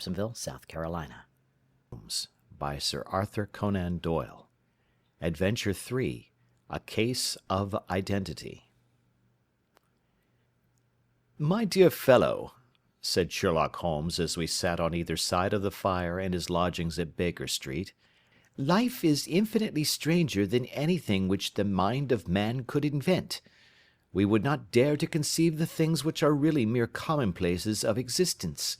Gibsonville, South Carolina. Holmes by Sir Arthur Conan Doyle. Adventure 3. A Case of Identity. "My dear fellow," said Sherlock Holmes as we sat on either side of the fire in his lodgings at Baker Street, "life is infinitely stranger than anything which the mind of man could invent. We would not dare to conceive the things which are really mere commonplaces of existence.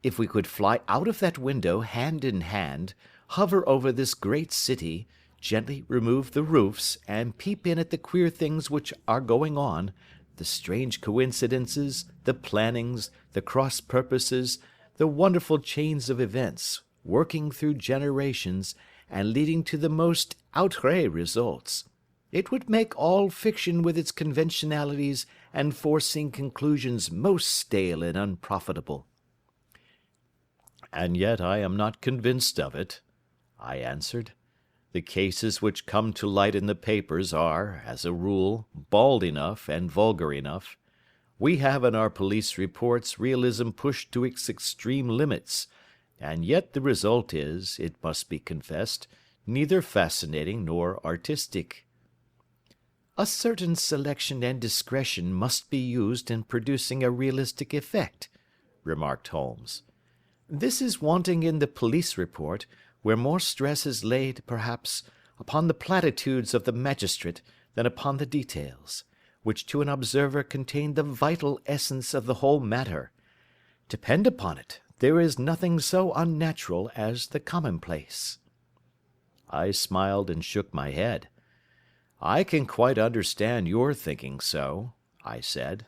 If we could fly out of that window hand in hand, hover over this great city, gently remove the roofs, and peep in at the queer things which are going on, the strange coincidences, the plannings, the cross purposes, the wonderful chains of events, working through generations, and leading to the most outré results, it would make all fiction with its conventionalities and foreseen conclusions most stale and unprofitable." "And yet I am not convinced of it," I answered. "The cases which come to light in the papers are, as a rule, bald enough and vulgar enough. We have in our police reports realism pushed to its extreme limits, and yet the result is, it must be confessed, neither fascinating nor artistic." "A certain selection and discretion must be used in producing a realistic effect," remarked Holmes. "This is wanting in the police report, where more stress is laid, perhaps, upon the platitudes of the magistrate than upon the details, which to an observer contain the vital essence of the whole matter. Depend upon it, there is nothing so unnatural as the commonplace." I smiled and shook my head. "I can quite understand your thinking so," I said.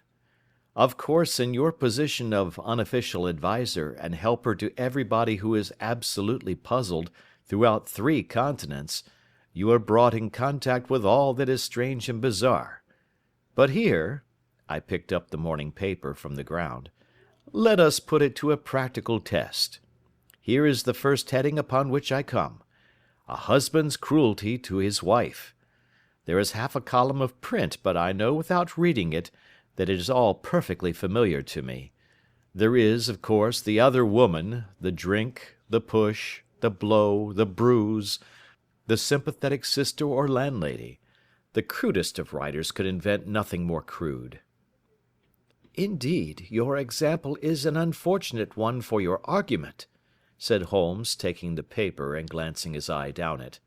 "Of course, in your position of unofficial adviser and helper to everybody who is absolutely puzzled throughout 3 continents, you are brought in contact with all that is strange and bizarre. But here," I picked up the morning paper from the ground, "let us put it to a practical test. Here is the first heading upon which I come: A husband's cruelty to his wife. There is half a column of print, but I know without reading it that it is all perfectly familiar to me. There is, of course, the other woman, the drink, the push, the blow, the bruise, the sympathetic sister or landlady. The crudest of writers could invent nothing more crude." "Indeed, your example is an unfortunate one for your argument," said Holmes, taking the paper and glancing his eye down it.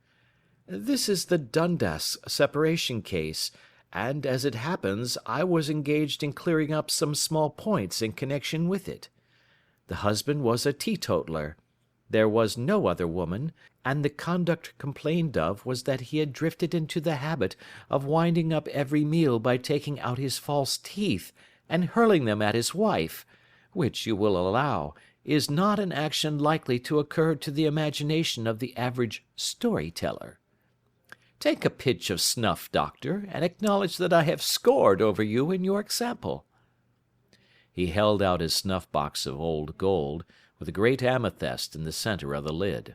"This is the Dundas separation case, and, as it happens, I was engaged in clearing up some small points in connection with it. The husband was a teetotaler. There was no other woman, and the conduct complained of was that he had drifted into the habit of winding up every meal by taking out his false teeth and hurling them at his wife, which, you will allow, is not an action likely to occur to the imagination of the average story-teller. Take a pinch of snuff, doctor, and acknowledge that I have scored over you in your example." He held out his snuff-box of old gold, with a great amethyst in the centre of the lid.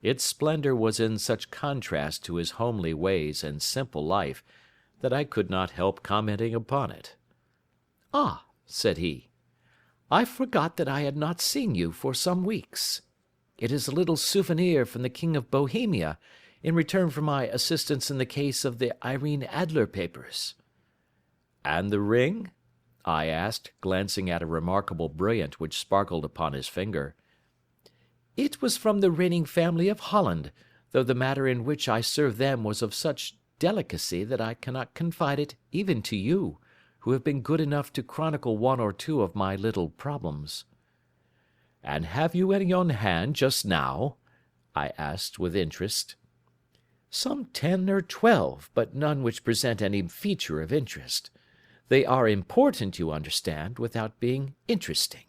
Its splendour was in such contrast to his homely ways and simple life that I could not help commenting upon it. "Ah," said he, "I forgot that I had not seen you for some weeks. It is a little souvenir from the King of Bohemia, in return for my assistance in the case of the Irene Adler papers." "And the ring?" I asked, glancing at a remarkable brilliant which sparkled upon his finger. "It was from the reigning family of Holland, though the matter in which I served them was of such delicacy that I cannot confide it even to you, who have been good enough to chronicle 1 or 2 of my little problems." "And have you any on hand just now?" I asked with interest. "Some 10 or 12, but none which present any feature of interest. They are important, you understand, without being interesting.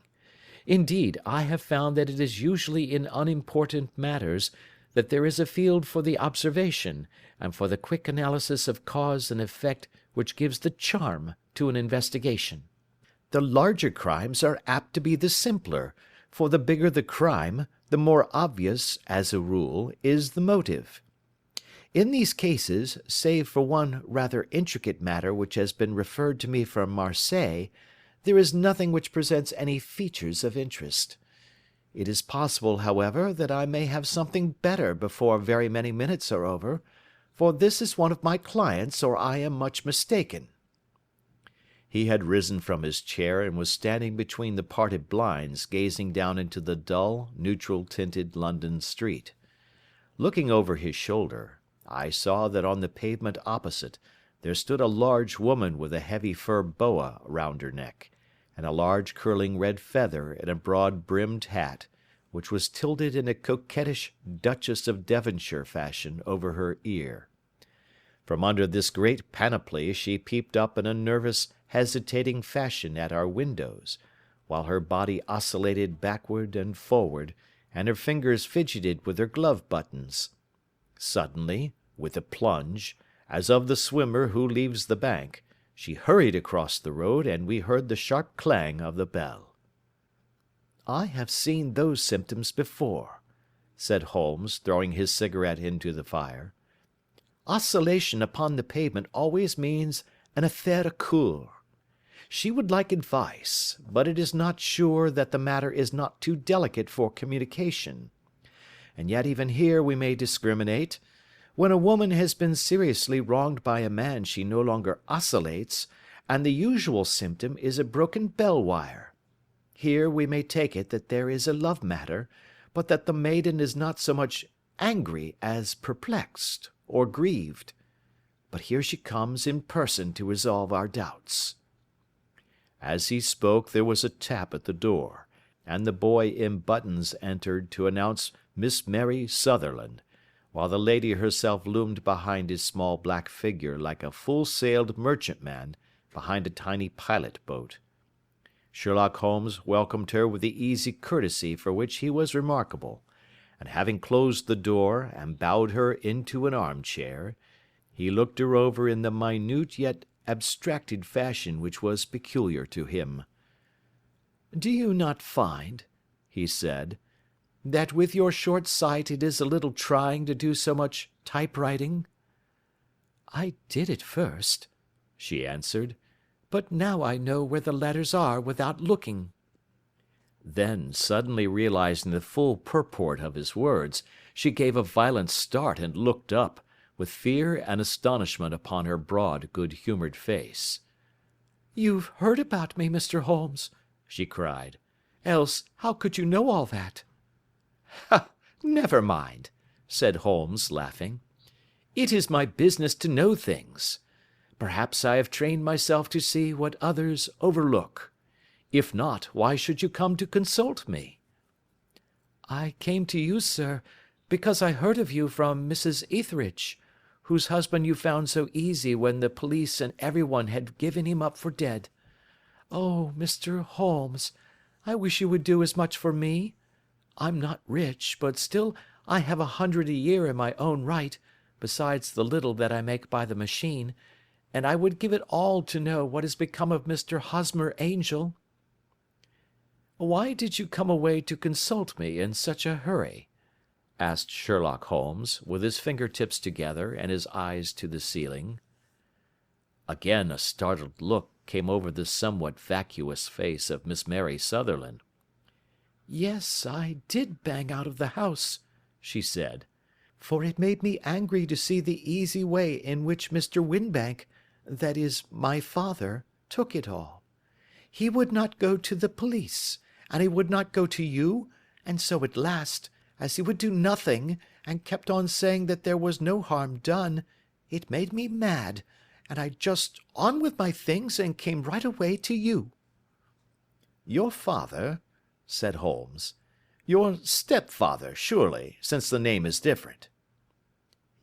Indeed, I have found that it is usually in unimportant matters that there is a field for the observation, and for the quick analysis of cause and effect which gives the charm to an investigation. The larger crimes are apt to be the simpler, for the bigger the crime, the more obvious, as a rule, is the motive. In these cases, save for one rather intricate matter which has been referred to me from Marseilles, there is nothing which presents any features of interest. It is possible, however, that I may have something better before very many minutes are over, for this is one of my clients, or I am much mistaken." He had risen from his chair and was standing between the parted blinds, gazing down into the dull, neutral-tinted London street. Looking over his shoulder, I saw that on the pavement opposite there stood a large woman with a heavy fur boa round her neck, and a large curling red feather in a broad-brimmed hat, which was tilted in a coquettish Duchess of Devonshire fashion over her ear. From under this great panoply she peeped up in a nervous, hesitating fashion at our windows, while her body oscillated backward and forward, and her fingers fidgeted with her glove buttons. Suddenly, with a plunge, as of the swimmer who leaves the bank, she hurried across the road, and we heard the sharp clang of the bell. "I have seen those symptoms before," said Holmes, throwing his cigarette into the fire. "Oscillation upon the pavement always means an affaire à coeur. She would like advice, but it is not sure that the matter is not too delicate for communication. And yet even here we may discriminate. When a woman has been seriously wronged by a man she no longer oscillates, and the usual symptom is a broken bell wire. Here we may take it that there is a love matter, but that the maiden is not so much angry as perplexed or grieved. But here she comes in person to resolve our doubts." As he spoke there was a tap at the door, and the boy in buttons entered to announce Miss Mary Sutherland, while the lady herself loomed behind his small black figure like a full-sailed merchantman behind a tiny pilot boat. Sherlock Holmes welcomed her with the easy courtesy for which he was remarkable, and having closed the door and bowed her into an armchair, he looked her over in the minute yet abstracted fashion which was peculiar to him. "Do you not find," he said, "that with your short sight it is a little trying to do so much typewriting?" "I did at first," she answered, "but now I know where the letters are without looking." Then, suddenly realizing the full purport of his words, she gave a violent start and looked up, with fear and astonishment upon her broad, good-humoured face. "You've heard about me, Mr. Holmes," she cried. "Else how could you know all that?" "Ha! Never mind," said Holmes, laughing. "It is my business to know things. Perhaps I have trained myself to see what others overlook. If not, why should you come to consult me?" "I came to you, sir, because I heard of you from Mrs. Etheridge, whose husband you found so easy when the police and everyone had given him up for dead. Oh, Mr. Holmes, I wish you would do as much for me. I'm not rich, but still I have 100 a year in my own right, besides the little that I make by the machine, and I would give it all to know what has become of Mr. Hosmer Angel." "Why did you come away to consult me in such a hurry?" asked Sherlock Holmes, with his finger-tips together and his eyes to the ceiling. Again a startled look came over the somewhat vacuous face of Miss Mary Sutherland. "Yes, I did bang out of the house," she said, "for it made me angry to see the easy way in which Mr. Winbank, that is, my father, took it all. He would not go to the police, and he would not go to you, and so at last, as he would do nothing, and kept on saying that there was no harm done, it made me mad, and I just on with my things and came right away to you." "Your father?" said Holmes. "Your stepfather, surely, since the name is different."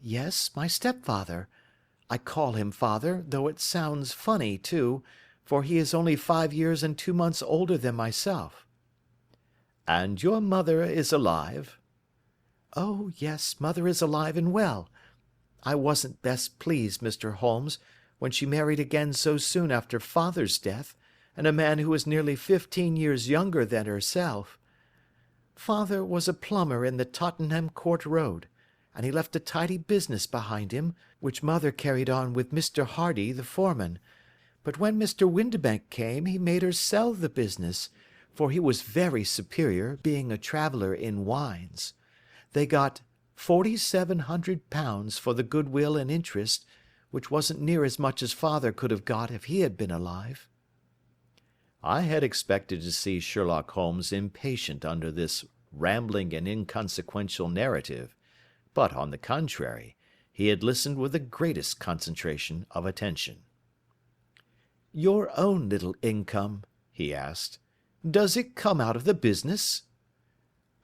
"Yes, my stepfather. I call him father, though it sounds funny, too, for he is only 5 years and 2 months older than myself." "And your mother is alive?" "Oh, yes, mother is alive and well. I wasn't best pleased, Mr. Holmes, when she married again so soon after father's death, and a man who was nearly 15 years younger than herself. Father was a plumber in the Tottenham Court Road, and he left a tidy business behind him, which mother carried on with Mr. Hardy, the foreman, but when Mr. Windibank came he made her sell the business, for he was very superior, being a traveller in wines. They got £4,700 for the goodwill and interest, which wasn't near as much as father could have got if he had been alive. I had expected to see Sherlock Holmes impatient under this rambling and inconsequential narrative, but, on the contrary, he had listened with the greatest concentration of attention. "Your own little income," he asked, "does it come out of the business?"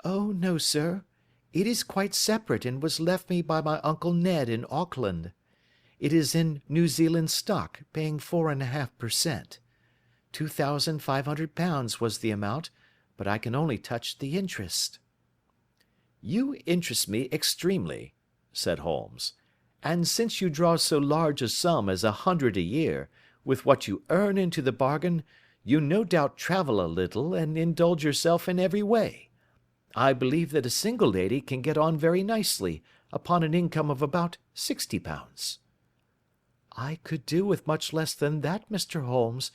"Oh, no, sir. It is quite separate and was left me by my Uncle Ned in Auckland. It is in New Zealand stock, paying 4.5%. £2,500 was the amount, but I can only touch the interest." "You interest me extremely," said Holmes, "and since you draw so large a sum as 100 a year, with what you earn into the bargain, you no doubt travel a little and indulge yourself in every way. I believe that a single lady can get on very nicely upon an income of about £60. "I could do with much less than that, Mr. Holmes,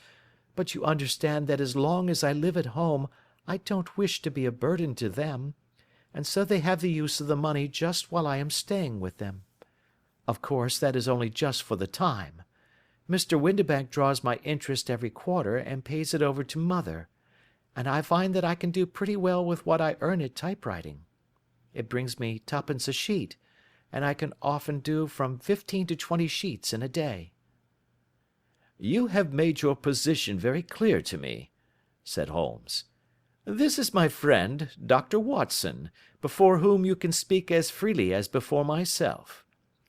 but you understand that as long as I live at home I don't wish to be a burden to them, and so they have the use of the money just while I am staying with them. Of course, that is only just for the time. Mr. Windibank draws my interest every quarter and pays it over to mother, and I find that I can do pretty well with what I earn at typewriting. It brings me twopence a sheet, and I can often do from 15 to 20 sheets in a day." "You have made your position very clear to me," said Holmes. "This is my friend, Dr. Watson, before whom you can speak as freely as before myself.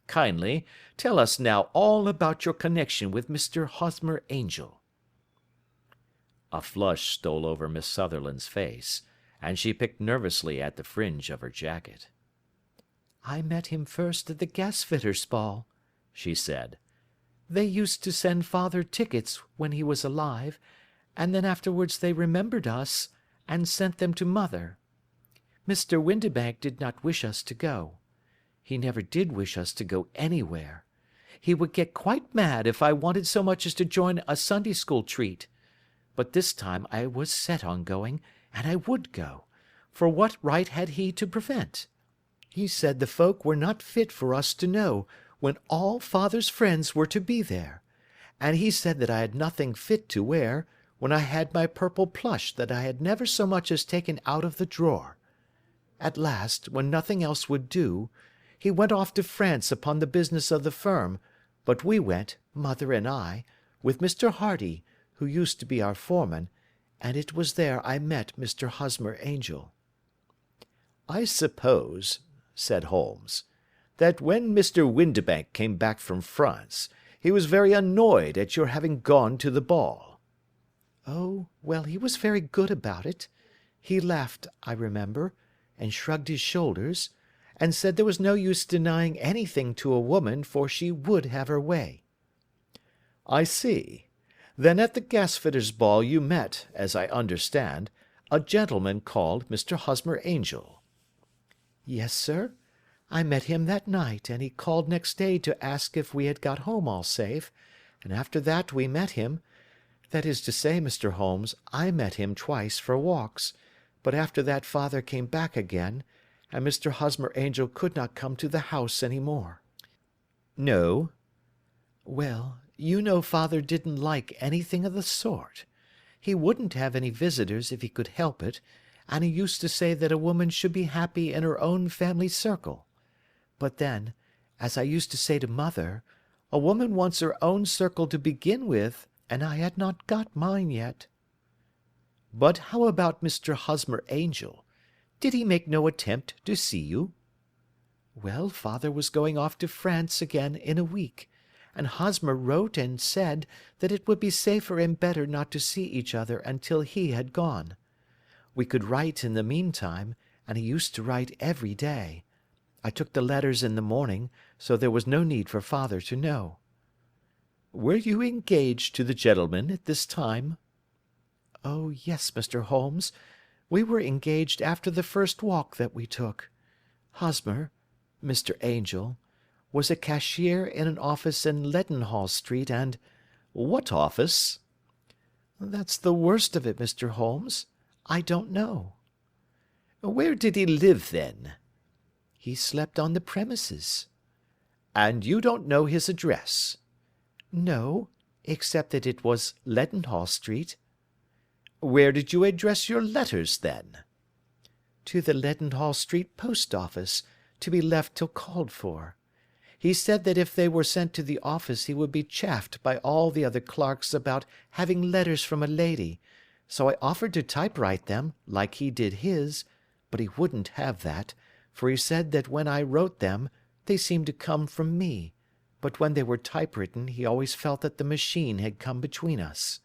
Kindly tell us now all about your connection with Mr. Hosmer Angel." A flush stole over Miss Sutherland's face, and she picked nervously at the fringe of her jacket. "I met him first at the gasfitters' ball," she said. "They used to send father tickets when he was alive, and then afterwards they remembered us, and sent them to mother. Mr. Windibank did not wish us to go. He never did wish us to go anywhere. He would get quite mad if I wanted so much as to join a Sunday school treat. But this time I was set on going, and I would go, for what right had he to prevent? He said the folk were not fit for us to know, when all father's friends were to be there, and he said that I had nothing fit to wear, when I had my purple plush that I had never so much as taken out of the drawer. At last, when nothing else would do, he went off to France upon the business of the firm, but we went, mother and I, with Mr. Hardy, who used to be our foreman, and it was there I met Mr. Hosmer Angel." "I suppose," said Holmes, "that when Mr. Windibank came back from France, he was very annoyed at your having gone to the ball." "Oh, well, he was very good about it. He laughed, I remember, and shrugged his shoulders, and said there was no use denying anything to a woman, for she would have her way." "I see. Then at the gasfitters' ball you met, as I understand, a gentleman called Mr. Hosmer Angel." "Yes, sir. I met him that night, and he called next day to ask if we had got home all safe, and after that we met him. That is to say, Mr. Holmes, I met him twice for walks, but after that father came back again, and Mr. Hosmer Angel could not come to the house any more." "No." "Well, you know father didn't like anything of the sort. He wouldn't have any visitors if he could help it, and he used to say that a woman should be happy in her own family circle. But then, as I used to say to mother, a woman wants her own circle to begin with, and I had not got mine yet." "But how about Mr. Hosmer Angel? Did he make no attempt to see you?" "Well, father was going off to France again in a week, and Hosmer wrote and said that it would be safer and better not to see each other until he had gone. We could write in the meantime, and he used to write every day. I took the letters in the morning, so there was no need for father to know." "Were you engaged to the gentleman at this time?" "Oh, yes, Mr. Holmes. We were engaged after the first walk that we took. Hosmer, Mr. Angel, was a cashier in an office in Leadenhall Street, and—" "What office?" "That's the worst of it, Mr. Holmes. I don't know." "Where did he live, then?" "He slept on the premises." "And you don't know his address?" "No, except that it was Leadenhall Street." "Where did you address your letters, then?" "To the Leadenhall Street post office, to be left till called for. He said that if they were sent to the office he would be chaffed by all the other clerks about having letters from a lady, so I offered to typewrite them, like he did his, but he wouldn't have that, for he said that when I wrote them they seemed to come from me, but when they were typewritten he always felt that the machine had come between us.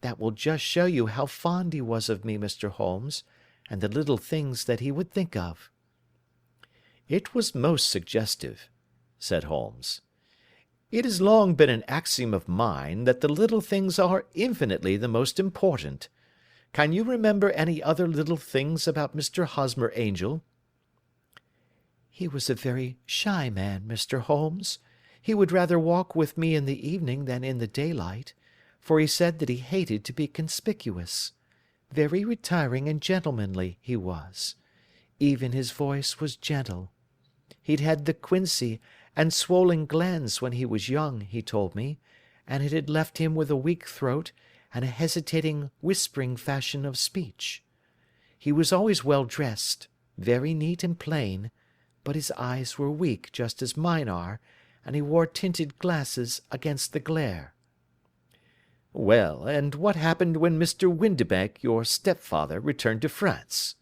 That will just show you how fond he was of me, Mr. Holmes, and the little things that he would think of." "It was most suggestive," said Holmes. "It has long been an axiom of mine that the little things are infinitely the most important. Can you remember any other little things about Mr. Hosmer Angel?" "He was a very shy man, Mr. Holmes. He would rather walk with me in the evening than in the daylight, for he said that he hated to be conspicuous. Very retiring and gentlemanly he was. Even his voice was gentle. He'd had the quinsy and swollen glands when he was young, he told me, and it had left him with a weak throat and a hesitating, whispering fashion of speech. He was always well dressed, very neat and plain, but his eyes were weak just as mine are, and he wore tinted glasses against the glare." "Well, and what happened when Mr. Windibank, your stepfather, returned to France?"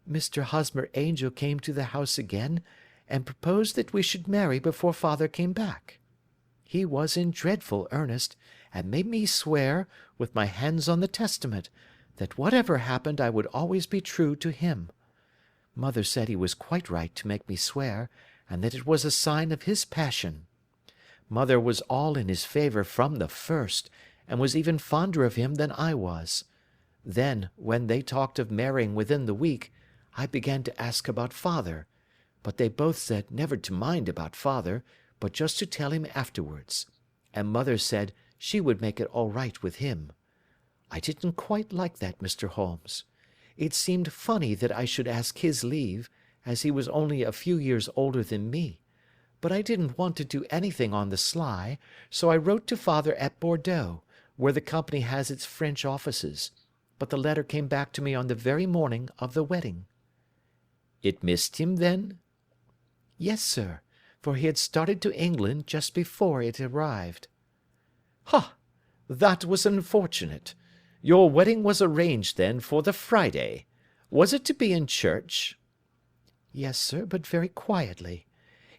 "Mr. Hosmer Angel came to the house again, and proposed that we should marry before father came back. He was in dreadful earnest, and made me swear, with my hands on the testament, that whatever happened I would always be true to him. Mother said he was quite right to make me swear, and that it was a sign of his passion. Mother was all in his favour from the first, and was even fonder of him than I was. Then, when they talked of marrying within the week, I began to ask about father, but they both said never to mind about father, but just to tell him afterwards, and mother said she would make it all right with him. I didn't quite like that, Mr. Holmes. It seemed funny that I should ask his leave, as he was only a few years older than me, but I didn't want to do anything on the sly, so I wrote to father at Bordeaux, where the company has its French offices, but the letter came back to me on the very morning of the wedding." "It missed him, then?" "Yes, sir, for he had started to England just before it arrived." "Ha! That was unfortunate. Your wedding was arranged, then, for the Friday. Was it to be in church?" "Yes, sir, but very quietly.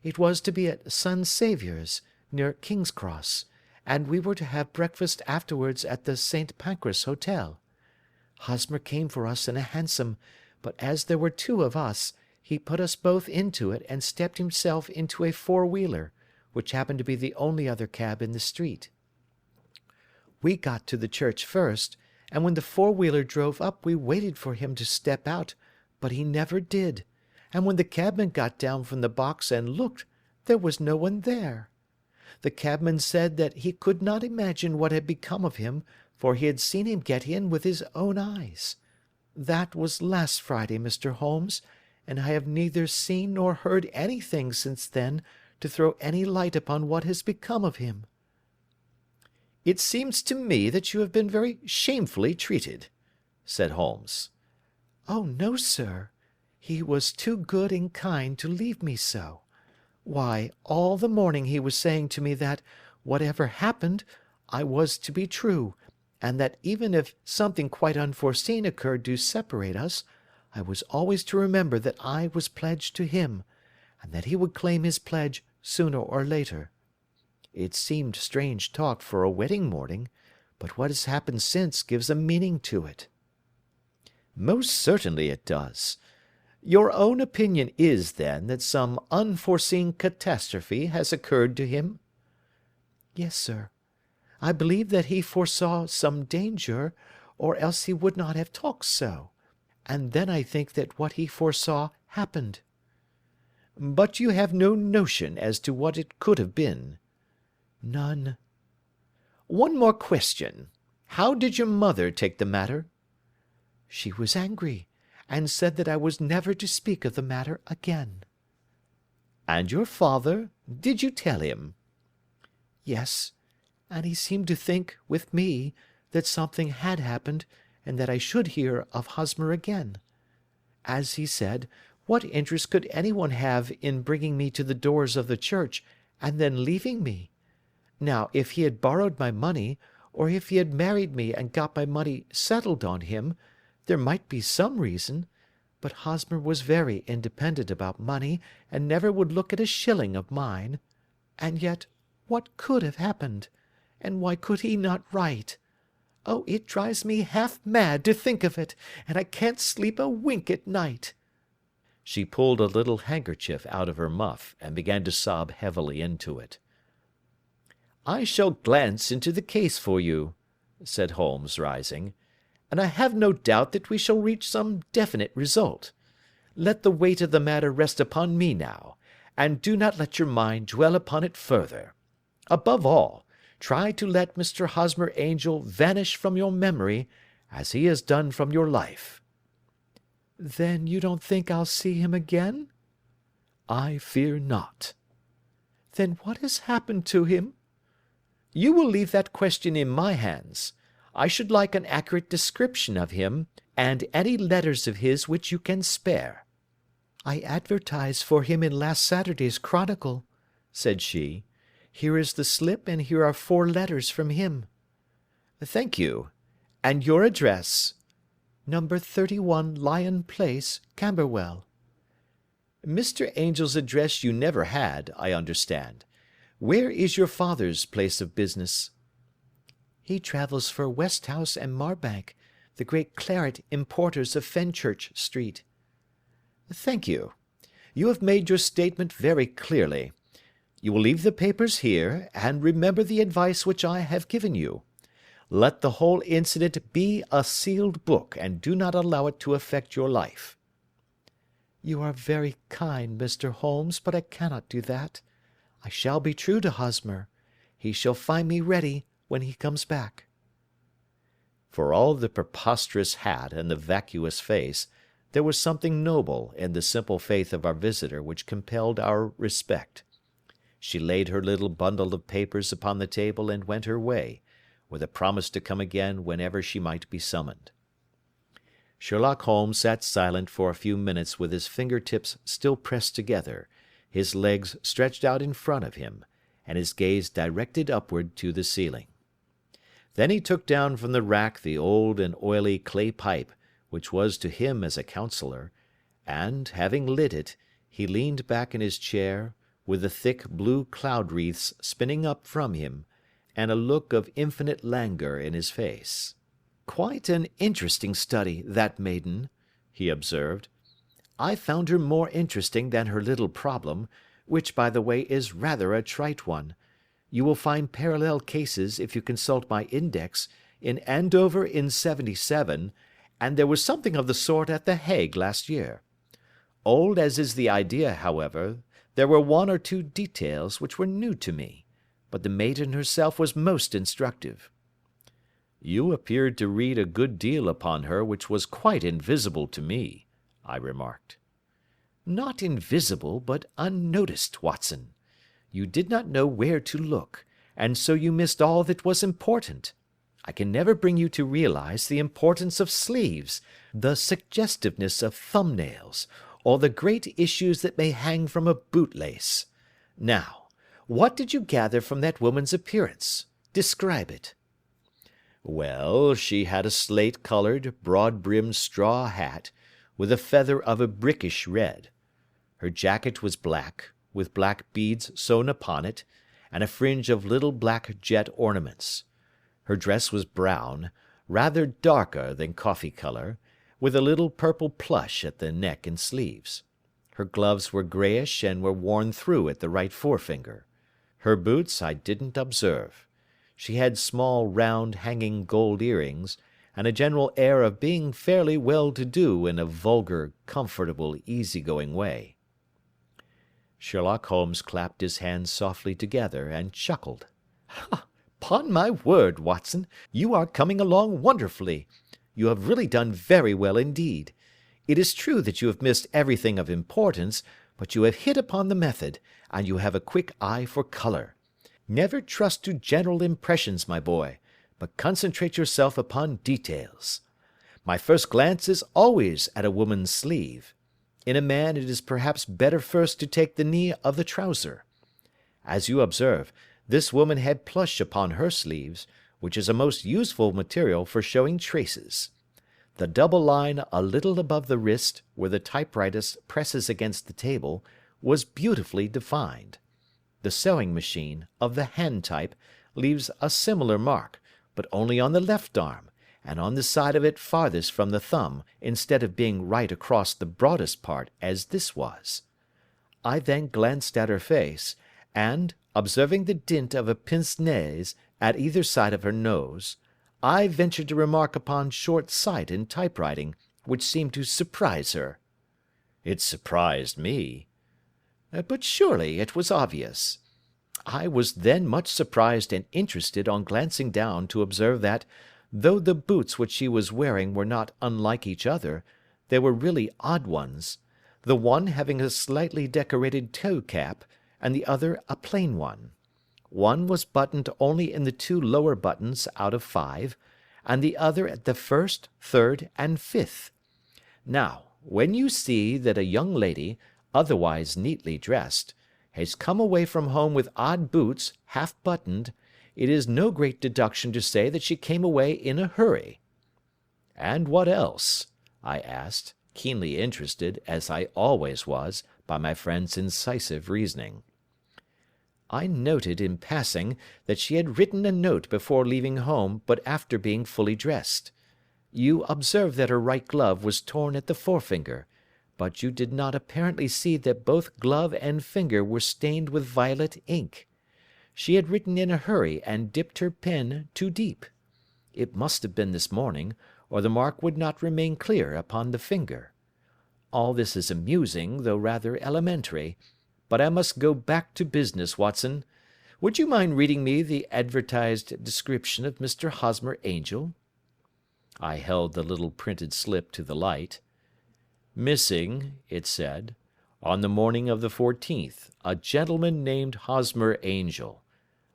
It was to be at Son Saviour's, near King's Cross, and we were to have breakfast afterwards at the St. Pancras Hotel. Hosmer came for us in a hansom, but as there were two of us, he put us both into it and stepped himself into a four-wheeler, which happened to be the only other cab in the street. We got to the church first, and when the four-wheeler drove up we waited for him to step out, but he never did, and when the cabman got down from the box and looked, there was no one there. The cabman said that he could not imagine what had become of him, for he had seen him get in with his own eyes. That was last Friday, Mr. Holmes, and I have neither seen nor heard anything since then to throw any light upon what has become of him." "It seems to me that you have been very shamefully treated," said Holmes. "Oh, no, sir. He was too good and kind to leave me so. Why, all the morning he was saying to me that, whatever happened, I was to be true, and that even if something quite unforeseen occurred to separate us, I was always to remember that I was pledged to him, and that he would claim his pledge sooner or later. It seemed strange talk for a wedding morning, but what has happened since gives a meaning to it." "Most certainly it does. Your own opinion is, then, that some unforeseen catastrophe has occurred to him?" "Yes, sir. I believe that he foresaw some danger, or else he would not have talked so, and then I think that what he foresaw happened." "But you have no notion as to what it could have been?" "None." "One more question. How did your mother take the matter?" She was angry, and said that I was never to speak of the matter again." "And your father? Did you tell him?" "Yes, and he seemed to think, with me, that something had happened, and that I should hear of Hosmer again. As he said, what interest could anyone have in bringing me to the doors of the church, and then leaving me? Now, if he had borrowed my money, or if he had married me and got my money settled on him, there might be some reason, but Hosmer was very independent about money, and never would look at a shilling of mine. And yet, what could have happened? And why could he not write? Oh, it drives me half mad to think of it, and I can't sleep a wink at night." She pulled a little handkerchief out of her muff, and began to sob heavily into it. "I shall glance into the case for you," said Holmes, rising, "and I have no doubt that we shall reach some definite result. Let the weight of the matter rest upon me now, and do not let your mind dwell upon it further. Above all, try to let Mr. Hosmer Angel vanish from your memory, as he has done from your life." "Then you don't think I'll see him again?" "I fear not." "Then what has happened to him?" "You will leave that question in my hands. I should like an accurate description of him, and any letters of his which you can spare." "I advertised for him in last Saturday's Chronicle," said she. "Here is the slip, and here are 4 letters from him." "Thank you. And your address?" "Number 31 Lion Place, Camberwell." "Mr. Angel's address you never had, I understand. Where is your father's place of business?" "He travels for Westhouse and Marbank, the great claret importers of Fenchurch Street." "Thank you. You have made your statement very clearly. You will leave the papers here, and remember the advice which I have given you. Let the whole incident be a sealed book, and do not allow it to affect your life." "You are very kind, Mr. Holmes, but I cannot do that. I shall be true to Hosmer. He shall find me ready when he comes back." For all the preposterous hat and the vacuous face, there was something noble in the simple faith of our visitor which compelled our respect. She laid her little bundle of papers upon the table and went her way, with a promise to come again whenever she might be summoned. Sherlock Holmes sat silent for a few minutes with his finger-tips still pressed together, his legs stretched out in front of him, and his gaze directed upward to the ceiling. Then he took down from the rack the old and oily clay pipe, which was to him as a counsellor, and, having lit it, he leaned back in his chair, with the thick blue cloud-wreaths spinning up from him, and a look of infinite languor in his face. "Quite an interesting study, that maiden," he observed. "I found her more interesting than her little problem, which, by the way, is rather a trite one. You will find parallel cases, if you consult my index, in Andover in '77, and there was something of the sort at The Hague last year. Old as is the idea, however, there were 1 or 2 details which were new to me, but the maiden herself was most instructive." "You appeared to read a good deal upon her which was quite invisible to me," I remarked. "Not invisible, but unnoticed, Watson. You did not know where to look, and so you missed all that was important. I can never bring you to realize the importance of sleeves, the suggestiveness of thumbnails, or the great issues that may hang from a bootlace. Now, what did you gather from that woman's appearance? Describe it." "Well, she had a slate-coloured, broad-brimmed straw hat, with a feather of a brickish red. Her jacket was black, with black beads sewn upon it, and a fringe of little black jet ornaments. Her dress was brown, rather darker than coffee colour, with a little purple plush at the neck and sleeves. Her gloves were greyish and were worn through at the right forefinger. Her boots I didn't observe. She had small round hanging gold earrings, and a general air of being fairly well-to-do in a vulgar, comfortable, easy-going way." Sherlock Holmes clapped his hands softly together and chuckled. "'Pon my word, Watson, you are coming along wonderfully. you have really done very well indeed. It is true that you have missed everything of importance, but you have hit upon the method, and you have a quick eye for colour. Never trust to general impressions, my boy, but concentrate yourself upon details. My first glance is always at a woman's sleeve. In a man it is perhaps better first to take the knee of the trouser. As you observe, this woman had plush upon her sleeves, which is a most useful material for showing traces. The double line a little above the wrist, where the typewriter presses against the table, was beautifully defined. The sewing machine, of the hand type, leaves a similar mark, but only on the left arm, and on the side of it farthest from the thumb, instead of being right across the broadest part, as this was. I then glanced at her face, and, observing the dint of a pince-nez at either side of her nose, I ventured to remark upon short sight in typewriting, which seemed to surprise her. It surprised me. But surely it was obvious. I was then much surprised and interested on glancing down to observe that, though the boots which she was wearing were not unlike each other, they were really odd ones, the one having a slightly decorated toe cap, and the other a plain one. One was buttoned only in the 2 lower buttons out of 5, and the other at the 1st, 3rd, and 5th. Now, when you see that a young lady, otherwise neatly dressed, has come away from home with odd boots, half buttoned, it is no great deduction to say that she came away in a hurry. And what else? I asked, keenly interested, as I always was, by my friend's incisive reasoning. I noted, in passing, that she had written a note before leaving home, but after being fully dressed. You observed that her right glove was torn at the forefinger, but you did not apparently see that both glove and finger were stained with violet ink. She had written in a hurry and dipped her pen too deep. It must have been this morning, or the mark would not remain clear upon the finger. All this is amusing, though rather elementary, but I must go back to business, Watson. Would you mind reading me the advertised description of Mr. Hosmer Angel? I held the little printed slip to the light. Missing, it said, on the morning of the 14th, a gentleman named Hosmer Angel,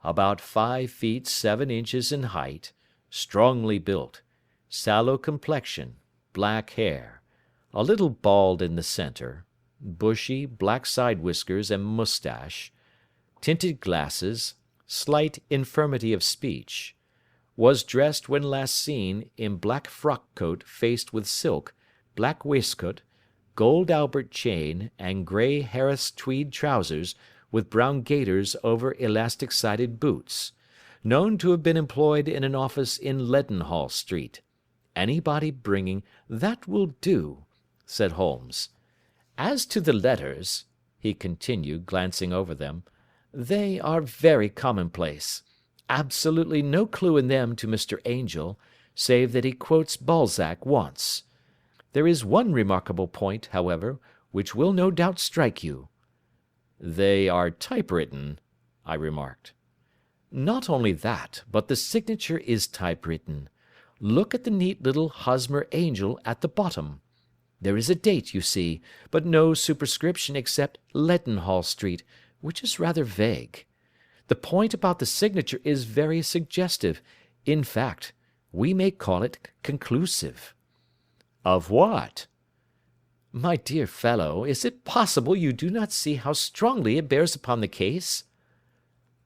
about 5 feet 7 inches in height, strongly built, sallow complexion, black hair, a little bald in the centre, bushy black side whiskers and moustache, tinted glasses, slight infirmity of speech, was dressed when last seen in black frock coat faced with silk, black waistcoat, gold Albert chain, and grey Harris tweed trousers, with brown gaiters over elastic-sided boots, known to have been employed in an office in Leadenhall Street. Anybody bringing— "That will do," said Holmes. "As to the letters," he continued, glancing over them, "they are very commonplace. Absolutely no clue in them to Mr. Angel, save that he quotes Balzac once. There is one remarkable point, however, which will no doubt strike you." "They are typewritten," I remarked. "Not only that, but the signature is typewritten. Look at the neat little Hosmer Angel at the bottom. There is a date, you see, but no superscription except Leadenhall Street, which is rather vague. The point about the signature is very suggestive. In fact, we may call it conclusive." "Of what?" "My dear fellow, is it possible you do not see how strongly it bears upon the case?"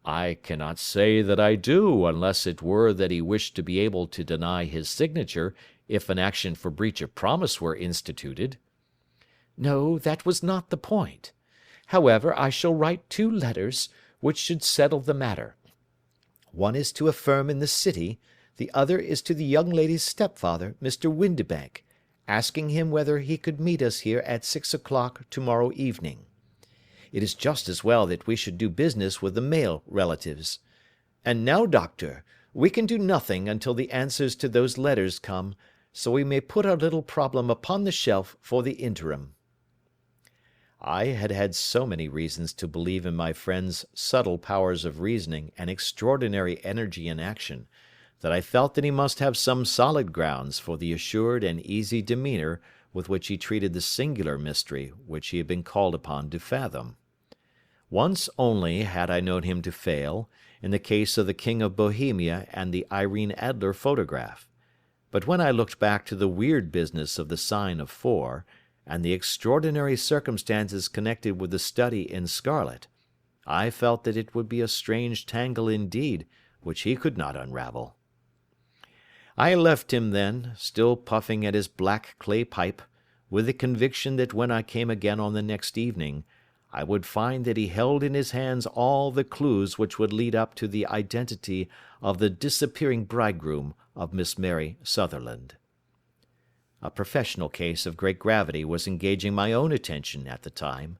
"I cannot say that I do, unless it were that he wished to be able to deny his signature if an action for breach of promise were instituted." "No, that was not the point. However, I shall write 2 letters, which should settle the matter. One is to a firm in the city, the other is to the young lady's stepfather, Mr. Windibank, asking him whether he could meet us here at 6 o'clock to-morrow evening. It is just as well that we should do business with the male relatives. And now, Doctor, we can do nothing until the answers to those letters come, so we may put our little problem upon the shelf for the interim." I had had so many reasons to believe in my friend's subtle powers of reasoning and extraordinary energy in action, that I felt that he must have some solid grounds for the assured and easy demeanour with which he treated the singular mystery which he had been called upon to fathom. Once only had I known him to fail, in the case of the King of Bohemia and the Irene Adler photograph, but when I looked back to the weird business of the sign of 4, and the extraordinary circumstances connected with the study in scarlet, I felt that it would be a strange tangle indeed which he could not unravel. I left him then, still puffing at his black clay pipe, with the conviction that when I came again on the next evening, I would find that he held in his hands all the clues which would lead up to the identity of the disappearing bridegroom of Miss Mary Sutherland. A professional case of great gravity was engaging my own attention at the time,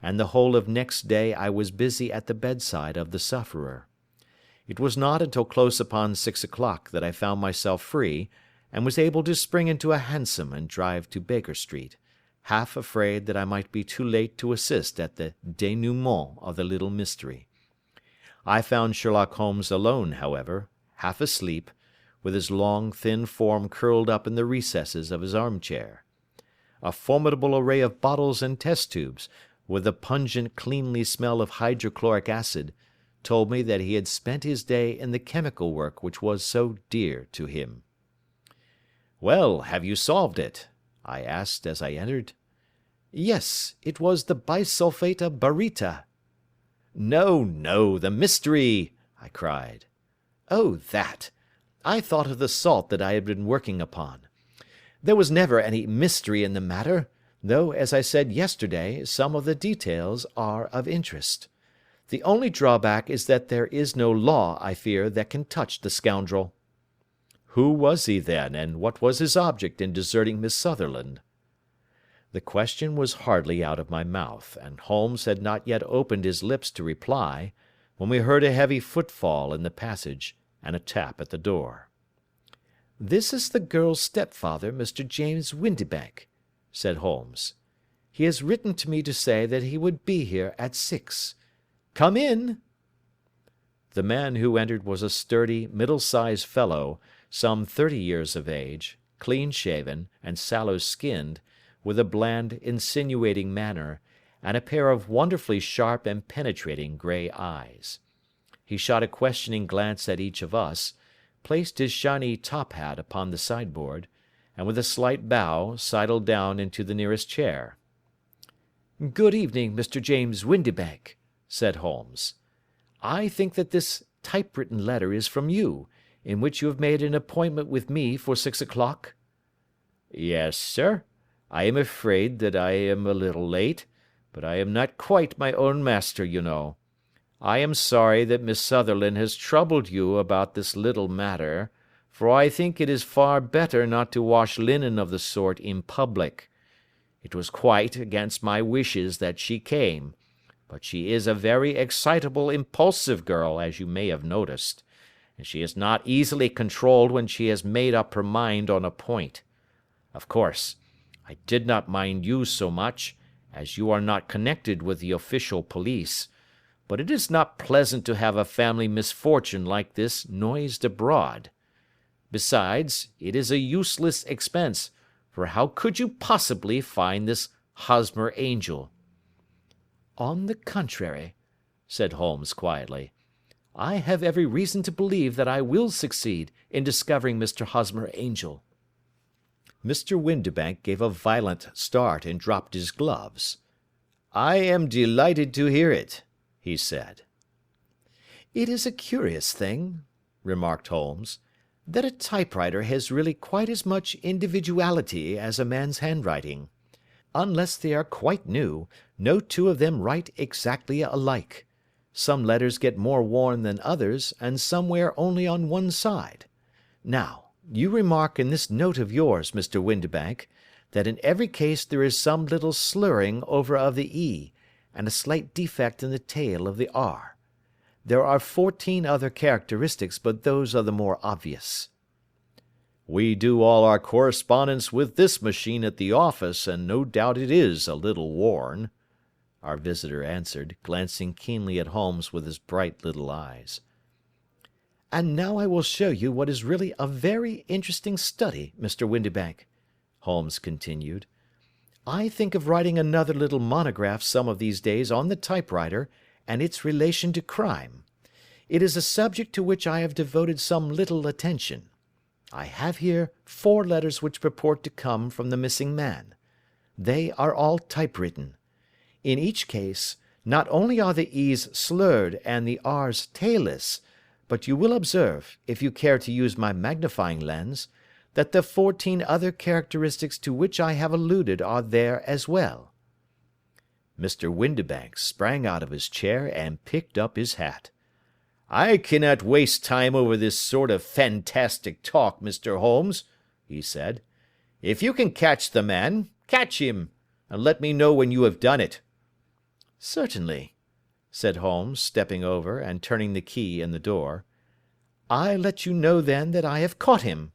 and the whole of next day I was busy at the bedside of the sufferer. It was not until close upon 6 o'clock that I found myself free, and was able to spring into a hansom and drive to Baker Street, half afraid that I might be too late to assist at the dénouement of the little mystery. I found Sherlock Holmes alone, however, half asleep, with his long, thin form curled up in the recesses of his armchair. A formidable array of bottles and test tubes, with the pungent, cleanly smell of hydrochloric acid, told me that he had spent his day in the chemical work which was so dear to him. "Well, have you solved it?" I asked as I entered. Yes, it was the bisulfate of baryta. "No, no, the mystery!" I cried. Oh, that! I thought of the salt that I had been working upon. There was never any mystery in the matter, though, as I said yesterday, some of the details are of interest. The only drawback is that there is no law, I fear, that can touch the scoundrel." "Who was he, then, and what was his object in deserting Miss Sutherland?" The question was hardly out of my mouth, and Holmes had not yet opened his lips to reply, when we heard a heavy footfall in the passage, and a tap at the door. "This is the girl's stepfather, Mr. James Windibank," said Holmes. "He has written to me to say that he would be here at 6. Come in." The man who entered was a sturdy, middle-sized fellow, some 30 years of age, clean-shaven, and sallow-skinned, with a bland, insinuating manner, and a pair of wonderfully sharp and penetrating grey eyes. He shot a questioning glance at each of us, placed his shiny top-hat upon the sideboard, and with a slight bow sidled down into the nearest chair. "Good evening, Mr. James Windibank," said Holmes. "I think that this typewritten letter is from you, in which you have made an appointment with me for 6 o'clock?" "Yes, sir. I am afraid that I am a little late, but I am not quite my own master, you know. I am sorry that Miss Sutherland has troubled you about this little matter, for I think it is far better not to wash linen of the sort in public. It was quite against my wishes that she came, but she is a very excitable, impulsive girl, as you may have noticed, and she is not easily controlled when she has made up her mind on a point. Of course, I did not mind you so much, as you are not connected with the official police, but it is not pleasant to have a family misfortune like this noised abroad. Besides, it is a useless expense, for how could you possibly find this Hosmer Angel?" "On the contrary," said Holmes quietly, "I have every reason to believe that I will succeed in discovering Mr. Hosmer Angel." Mr. Windibank gave a violent start and dropped his gloves. "I am delighted to hear it," he said. "It is a curious thing," remarked Holmes, "that a typewriter has really quite as much individuality as a man's handwriting. Unless they are quite new, no two of them write exactly alike. Some letters get more worn than others, and some wear only on one side. Now, you remark in this note of yours, Mr. Windibank, that in every case there is some little slurring over of the E, and a slight defect in the tail of the R. There are 14 other characteristics, but those are the more obvious." "We do all our correspondence with this machine at the office, and no doubt it is a little worn," our visitor answered, glancing keenly at Holmes with his bright little eyes. And now I will show you what is really a very interesting study, Mr. Windibank," Holmes continued. "I think of writing another little monograph some of these days on the typewriter and its relation to crime. It is a subject to which I have devoted some little attention. I have here 4 letters which purport to come from the missing man. They are all typewritten. In each case, not only are the E's slurred and the R's tailless, but you will observe, if you care to use my magnifying lens, that the 14 other characteristics to which I have alluded are there as well." Mr. Windibank sprang out of his chair and picked up his hat. "I cannot waste time over this sort of fantastic talk, Mr. Holmes," he said. "If you can catch the man, catch him, and let me know when you have done it." "Certainly," said Holmes, stepping over and turning the key in the door. "I let you know then that I have caught him."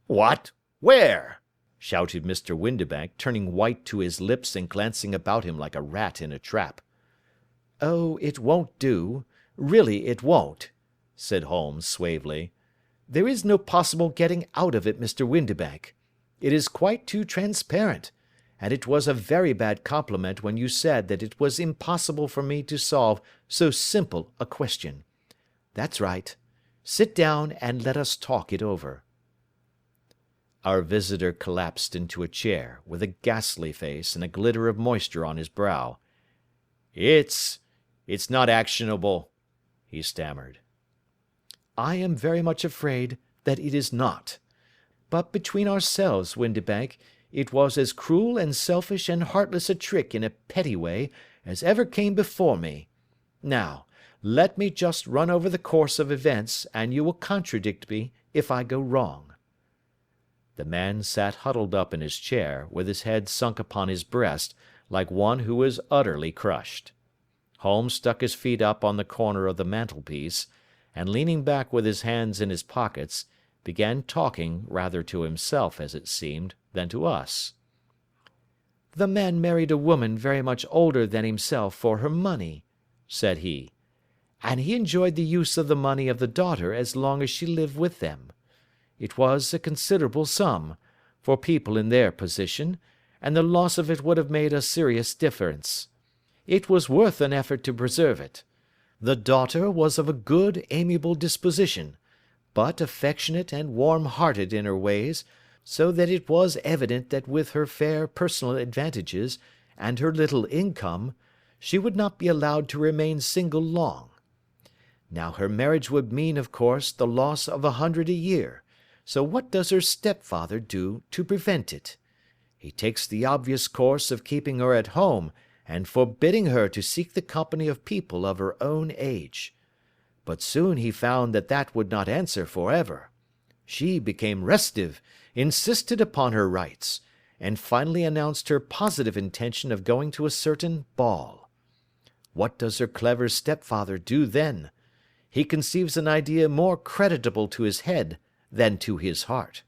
"What? Where?" shouted Mr. Windibank, turning white to his lips and glancing about him like a rat in a trap. "Oh, it won't do. Really it won't," said Holmes suavely. "There is no possible getting out of it, Mr. Windibank. It is quite too transparent, and it was a very bad compliment when you said that it was impossible for me to solve so simple a question. That's right. Sit down and let us talk it over." Our visitor collapsed into a chair, with a ghastly face and a glitter of moisture on his brow. It's not actionable," he stammered. "I am very much afraid that it is not. But between ourselves, Windibank, it was as cruel and selfish and heartless a trick in a petty way as ever came before me. Now, let me just run over the course of events, and you will contradict me if I go wrong." The man sat huddled up in his chair, with his head sunk upon his breast, like one who is utterly crushed. Holmes stuck his feet up on the corner of the mantelpiece, and leaning back with his hands in his pockets, began talking, rather to himself, as it seemed, than to us. "The man married a woman very much older than himself for her money," said he, "and he enjoyed the use of the money of the daughter as long as she lived with them. It was a considerable sum, for people in their position, and the loss of it would have made a serious difference. It was worth an effort to preserve it. The daughter was of a good, amiable disposition, but affectionate and warm-hearted in her ways, so that it was evident that with her fair personal advantages, and her little income, she would not be allowed to remain single long. Now her marriage would mean, of course, the loss of 100 a year, so what does her stepfather do to prevent it? He takes the obvious course of keeping her at home, and forbidding her to seek the company of people of her own age. But soon he found that that would not answer for ever. She became restive, insisted upon her rights, and finally announced her positive intention of going to a certain ball. What does her clever stepfather do then? He conceives an idea more creditable to his head than to his heart.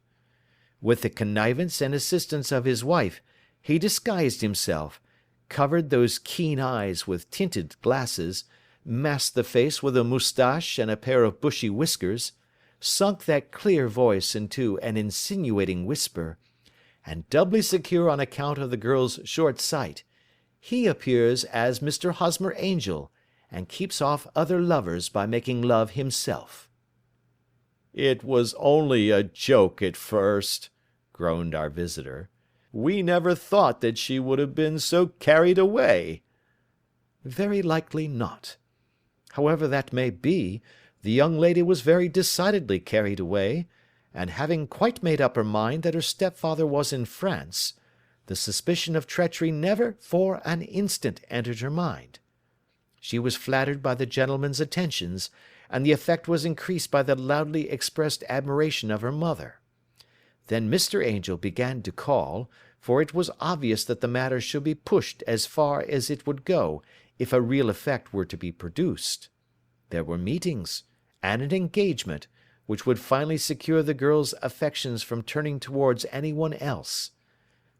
With the connivance and assistance of his wife, he disguised himself, covered those keen eyes with tinted glasses, masked the face with a moustache and a pair of bushy whiskers, sunk that clear voice into an insinuating whisper, and doubly secure on account of the girl's short sight, he appears as Mr. Hosmer Angel, and keeps off other lovers by making love himself." "It was only a joke at first," groaned our visitor. "We never thought that she would have been so carried away." "Very likely not. However that may be, the young lady was very decidedly carried away, and having quite made up her mind that her stepfather was in France, the suspicion of treachery never for an instant entered her mind. She was flattered by the gentleman's attentions, and the effect was increased by the loudly expressed admiration of her mother. Then Mr. Angel began to call, for it was obvious that the matter should be pushed as far as it would go if a real effect were to be produced. There were meetings, and an engagement, which would finally secure the girl's affections from turning towards any one else.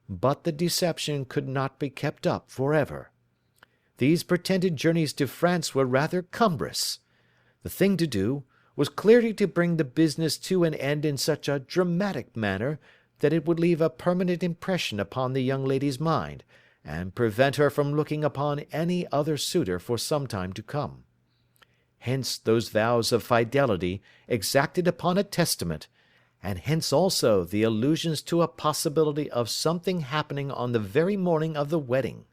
But the deception could not be kept up for ever. These pretended journeys to France were rather cumbrous. The thing to do was clearly to bring the business to an end in such a dramatic manner that it would leave a permanent impression upon the young lady's mind, and prevent her from looking upon any other suitor for some time to come. Hence those vows of fidelity exacted upon a testament, and hence also the allusions to a possibility of something happening on the very morning of the wedding.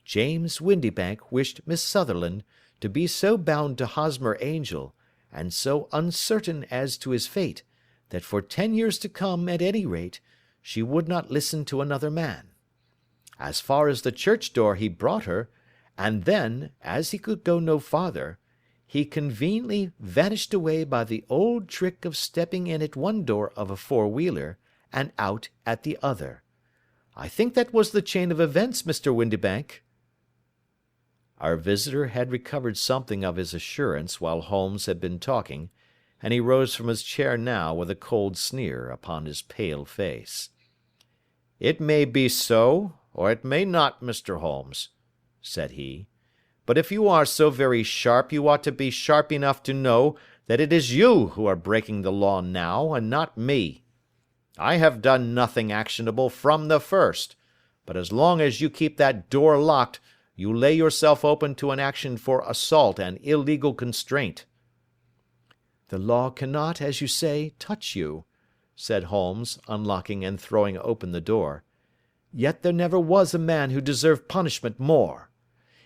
James Windibank wished Miss Sutherland to be so bound to Hosmer Angel, and so uncertain as to his fate, that for 10 years to come, at any rate, she would not listen to another man. As far as the church door he brought her, and then, as he could go no farther, he conveniently vanished away by the old trick of stepping in at one door of a four-wheeler, and out at the other. I think that was the chain of events, Mr. Windibank." Our visitor had recovered something of his assurance while Holmes had been talking, and he rose from his chair now with a cold sneer upon his pale face. "It may be so, or it may not, Mr. Holmes," said he. "But if you are so very sharp, you ought to be sharp enough to know that it is you who are breaking the law now, and not me. I have done nothing actionable from the first, but as long as you keep that door locked, you lay yourself open to an action for assault and illegal constraint." "The law cannot, as you say, touch you," said Holmes, unlocking and throwing open the door. "Yet there never was a man who deserved punishment more.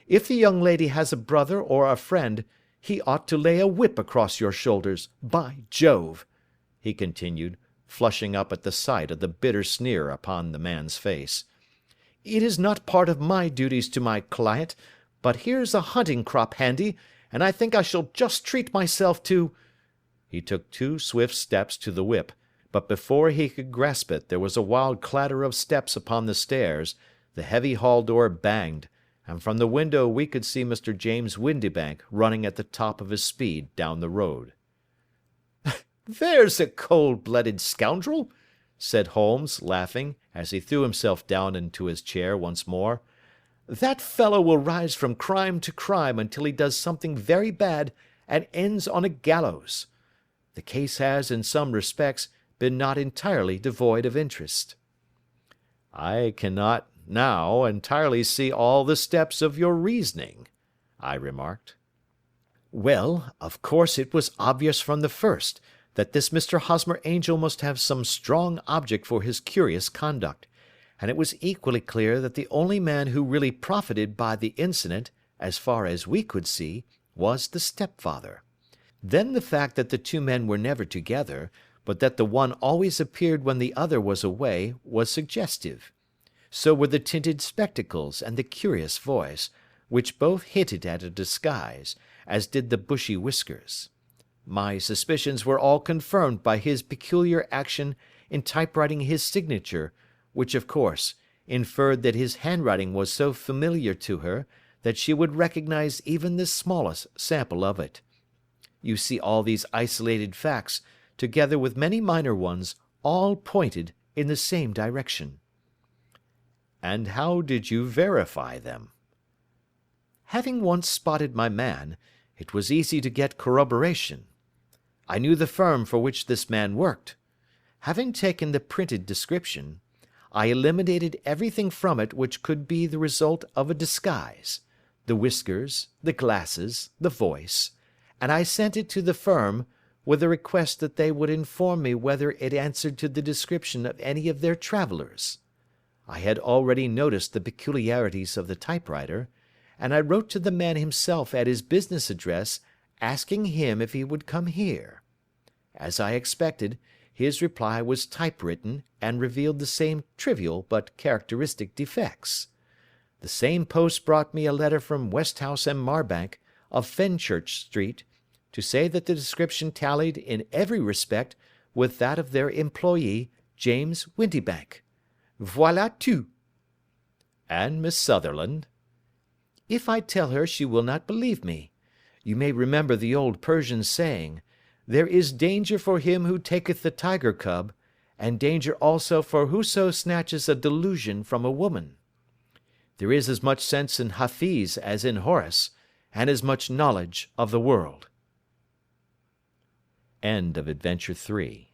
If the young lady has a brother or a friend, he ought to lay a whip across your shoulders, by Jove," he continued, flushing up at the sight of the bitter sneer upon the man's face. "It is not part of my duties to my client, but here's a hunting crop handy, and I think I shall just treat myself to—" He took 2 swift steps to the whip, but before he could grasp it there was a wild clatter of steps upon the stairs, the heavy hall door banged, and from the window we could see Mr. James Windibank running at the top of his speed down the road. "There's a cold-blooded scoundrel," said Holmes, laughing, as he threw himself down into his chair once more. "That fellow will rise from crime to crime until he does something very bad and ends on a gallows. The case has, in some respects, been not entirely devoid of interest." "I cannot now entirely see all the steps of your reasoning," I remarked. "Well, of course it was obvious from the first that this Mr. Hosmer Angel must have some strong object for his curious conduct, and it was equally clear that the only man who really profited by the incident, as far as we could see, was the stepfather. Then the fact that the 2 men were never together, but that the one always appeared when the other was away, was suggestive. So were the tinted spectacles and the curious voice, which both hinted at a disguise, as did the bushy whiskers. My suspicions were all confirmed by his peculiar action in typewriting his signature, which, of course, inferred that his handwriting was so familiar to her that she would recognize even the smallest sample of it. You see, all these isolated facts, together with many minor ones, all pointed in the same direction." "And how did you verify them?" "Having once spotted my man, it was easy to get corroboration. I knew the firm for which this man worked. Having taken the printed description, I eliminated everything from it which could be the result of a disguise, the whiskers, the glasses, the voice, and I sent it to the firm, with a request that they would inform me whether it answered to the description of any of their travellers. I had already noticed the peculiarities of the typewriter, and I wrote to the man himself at his business address, asking him if he would come here. As I expected, his reply was typewritten, and revealed the same trivial but characteristic defects. The same post brought me a letter from Westhouse and Marbank, of Fenchurch Street, to say that the description tallied in every respect with that of their employee, James Windibank. Voilà tout." "And Miss Sutherland?" "If I tell her she will not believe me. You may remember the old Persian saying, 'There is danger for him who taketh the tiger cub, and danger also for whoso snatches a delusion from a woman.' There is as much sense in Hafiz as in Horace, and as much knowledge of the world." End of Adventure 3.